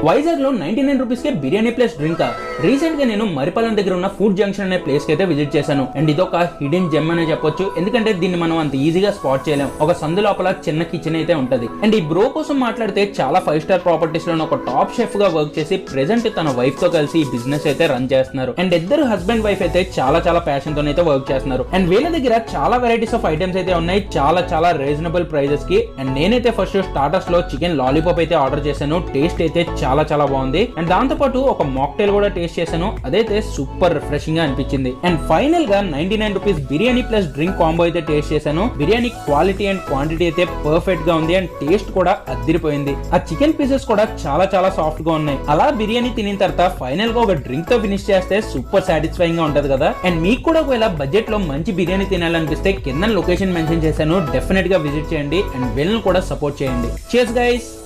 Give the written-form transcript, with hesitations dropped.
వైజాగ్ లో 99 రూపీస్ కే biryani plus drink. Recent గా నేను మరిపాలెం దగ్గర ఉన్న ఫుడ్ జంక్షన్ అనే ప్లేస్ కి అయితే విజిట్ చేశాను. అండ్ ఇదొక హిడెన్ జెమ్ అనే చెప్పొచ్చు, ఎందుకంటే దీన్ని మనం అంత ఈజీగా స్పాట్ చేయలేం. ఒక సందు లోపల చిన్న కిచెన్ అయితే ఉంటది. అండ్ ఈ బ్రో కోసం మాట్లాడితే చాలా 5 స్టార్ ప్రాపర్టీస్ లో ఒక టాప్ షెఫ్ గా వర్క్ చేసి ప్రెసెంట్ తన వైఫ్ తో కలిసి ఈ బిజినెస్ అయితే రన్ చేస్తున్నారు. అండ్ ఇద్దరు హస్బెండ్ వైఫ్ అయితే చాలా ప్యాషన్ తో అయితే వర్క్ చేస్తున్నారు. అండ్ వీళ్ళ దగ్గర చాలా వెరైటీస్ ఆఫ్ ఐటమ్స్ అయితే ఉన్నాయి, చాలా రీజనబుల్ ప్రైజెస్ కి. అండ్ నేనైతే ఫస్ట్ స్టార్టర్స్ లో చికెన్ లాలీపాప్ అయితే ఆర్డర్ చేశాను. టేస్ట్ అయితే చాలా బాగుంది. అండ్ దాంతో పాటు ఒక మాక్టైల్ కూడా టేస్ట్ చేశాను, అదైతే సూపర్ రిఫ్రెషింగ్ గా అనిపించింది. అండ్ ఫైనల్ గా 99 rupees biryani plus drink combo అయితే టేస్ట్ చేశాను. బిర్యానీ క్వాలిటీ అండ్ క్వాంటిటీ అయితే పర్ఫెక్ట్ గా ఉంది. అండ్ టేస్ట్ కూడా అదిరిపోయింది. ఆ చికెన్ పీసెస్ కూడా చాలా సాఫ్ట్ గా ఉన్నాయి. అలా బిర్యానీ తినిన తర్వాత ఫైనల్ గా ఒక డ్రింక్ తో ఫినిష్ చేస్తే సూపర్ సాటిస్ఫైయింగ్ గా ఉంటది కదా. అండ్ మీకు కూడా ఒకవేళ బడ్జెట్ లో మంచి బిర్యానీ తినాలనిపిస్తే కింద లొకేషన్ మెన్షన్ చేశాను, డెఫినెట్ గా విజిట్ చేయండి. అండ్ వీళ్ళని కూడా సపోర్ట్ చేయండి. cheers guys.